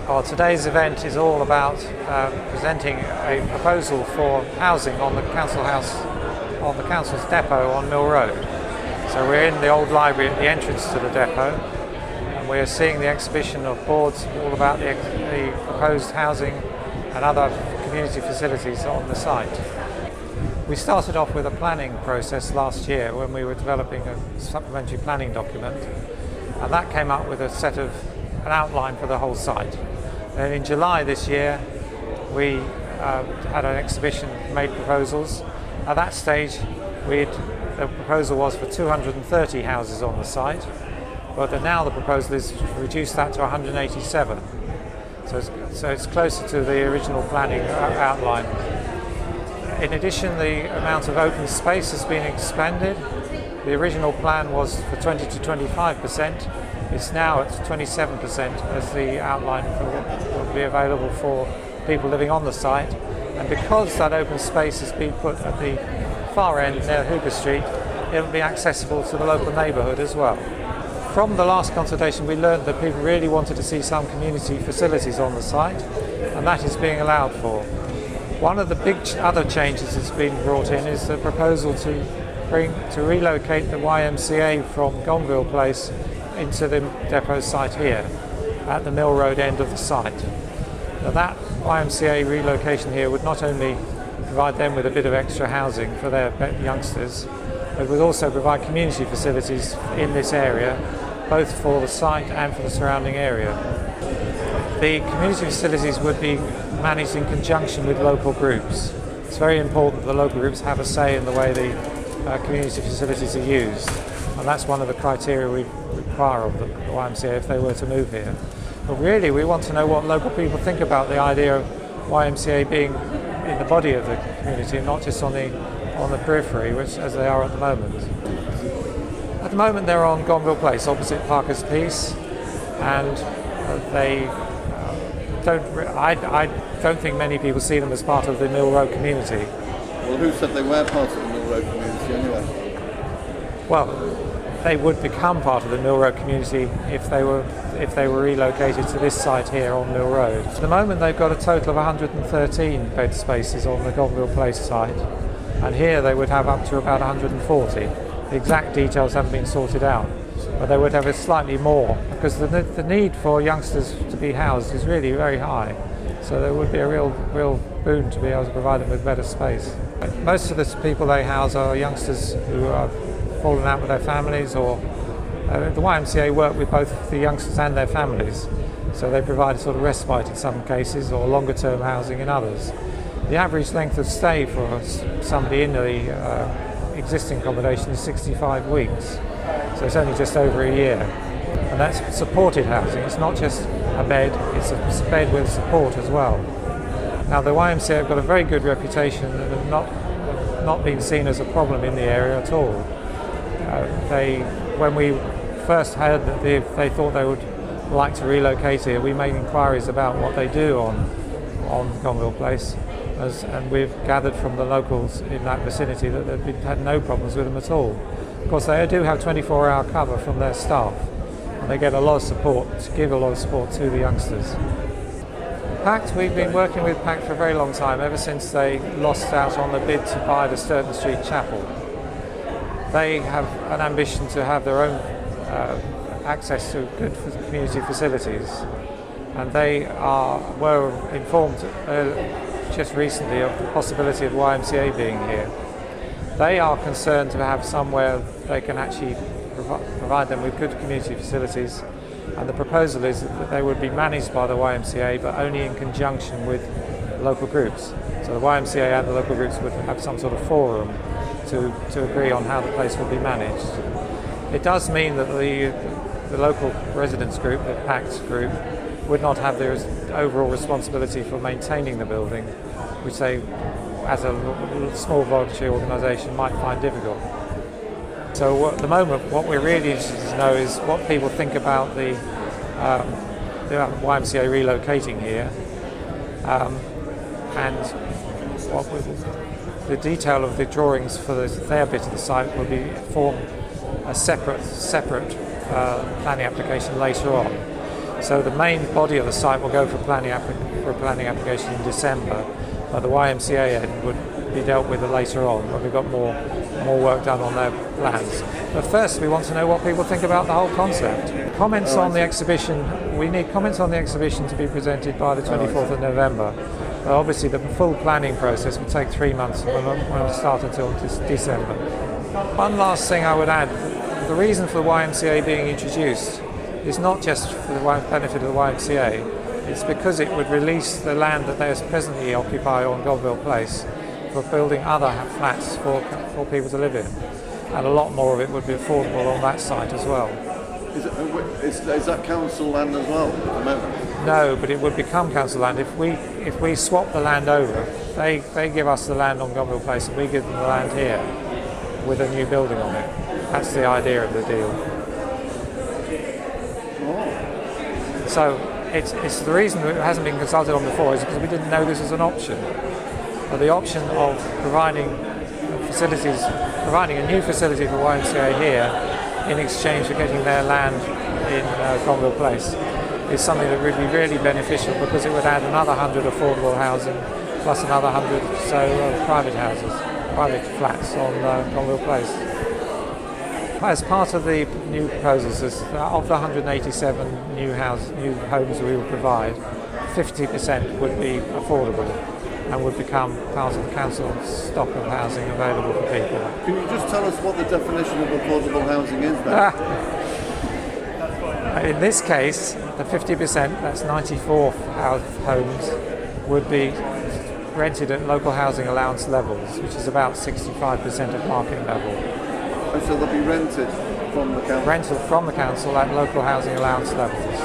Well, today's event is all about presenting a proposal for housing on the council's depot on Mill Road. So we're in the old library at the entrance to the depot, and we're seeing the exhibition of boards all about the proposed housing and other community facilities on the site. We started off with a planning process last year when we were developing a supplementary planning document, and that came up with an outline for the whole site. And in July this year, we had an exhibition, made proposals. At that stage, the proposal was for 230 houses on the site, but now the proposal is to reduce that to 187. So it's closer to the original planning outline. In addition, the amount of open space has been expanded. The original plan was for 20 to 25%. It's now at 27% as the outline for what will be available for people living on the site. And because that open space has been put at the far end near Hooper Street, it will be accessible to the local neighbourhood as well. From the last consultation, we learned that people really wanted to see some community facilities on the site, and that is being allowed for. One of the big other changes that's been brought in is the proposal to relocate the YMCA from Gonville Place into the depot site here at the Mill Road end of the site. Now that YMCA relocation here would not only provide them with a bit of extra housing for their youngsters, but would also provide community facilities in this area, both for the site and for the surrounding area. The community facilities would be managed in conjunction with local groups. It's very important that the local groups have a say in the way the community facilities are used, and that's one of the criteria we require of the YMCA if they were to move here. But really we want to know what local people think about the idea of YMCA being in the body of the community and not just on the periphery, which as they are at the moment. At the moment they're on Gonville Place opposite Parker's Piece, and I don't think many people see them as part of the Mill Road community. Well, who said they were part of the Mill Road community anyway? Well, they would become part of the Mill Road community if they were relocated to this site here on Mill Road. At the moment they've got a total of 113 bed spaces on the Gonville Place site, and here they would have up to about 140. The exact details haven't been sorted out, but they would have a slightly more, because the need for youngsters to be housed is really very high. So there would be a real boon to be able to provide them with better space. Most of the people they house are youngsters who have fallen out with their families, or the YMCA work with both the youngsters and their families. So they provide a sort of respite in some cases, or longer term housing in others. The average length of stay for somebody in the existing accommodation is 65 weeks. So it's only just over a year. And that's supported housing. It's not just a bed, it's a bed with support as well. Now the YMCA have got a very good reputation and have not been seen as a problem in the area at all. When we first heard that they thought they would like to relocate here, we made inquiries about what they do on Gonville Place, and we've gathered from the locals in that vicinity that they've had no problems with them at all. Of course, they do have 24-hour cover from their staff, and they get a lot of support, give a lot of support to the youngsters. PACT, we've been working with PACT for a very long time, ever since they lost out on the bid to buy the Sturton Street Chapel. They have an ambition to have their own access to good community facilities, and they were informed just recently of the possibility of YMCA being here. They are concerned to have somewhere they can actually provide them with good community facilities, and the proposal is that they would be managed by the YMCA but only in conjunction with local groups. So the YMCA and the local groups would have some sort of forum to agree on how the place will be managed. It does mean that the local residents group, the PACT group, would not have their overall responsibility for maintaining the building, which they, as a small voluntary organisation, might find difficult. So at the moment, what we're really interested to know is what people think about the YMCA relocating here, and the detail of the drawings for their bit of the site will form a separate planning application later on. So the main body of the site will go for a planning application in December, but the YMCA end would be dealt with later on when we've got more work done on their plans. But first we want to know what people think about the whole concept. Comments on the exhibition, we need comments on the exhibition to be presented by the 24th of November. But obviously the full planning process will take 3 months and won't start until December. One last thing I would add, the reason for the YMCA being introduced is not just for the benefit of the YMCA, it's because it would release the land that they presently occupy on Godville Place for building other flats for people to live in. And a lot more of it would be affordable on that site as well. Is that council land as well at the moment? No, but it would become council land. If we swap the land over, they give us the land on Godville Place and we give them the land here with a new building on it. That's the idea of the deal. So it's the reason that it hasn't been consulted on before is because we didn't know this was an option. But the option of providing a new facility for YMCA here in exchange for getting their land in Conville Place is something that would be really beneficial because it would add another 100 affordable housing plus another 100 or so private flats on Conville Place. As part of the new proposals, of the 187 new homes we will provide, 50% would be affordable and would become part of the council's stock of housing available for people. Can you just tell us what the definition of affordable housing is then? In this case, the 50%, that's 94 homes, would be rented at local housing allowance levels, which is about 65% of market level. Oh, so they'll be rented from the council? Rented from the council at local housing allowance levels.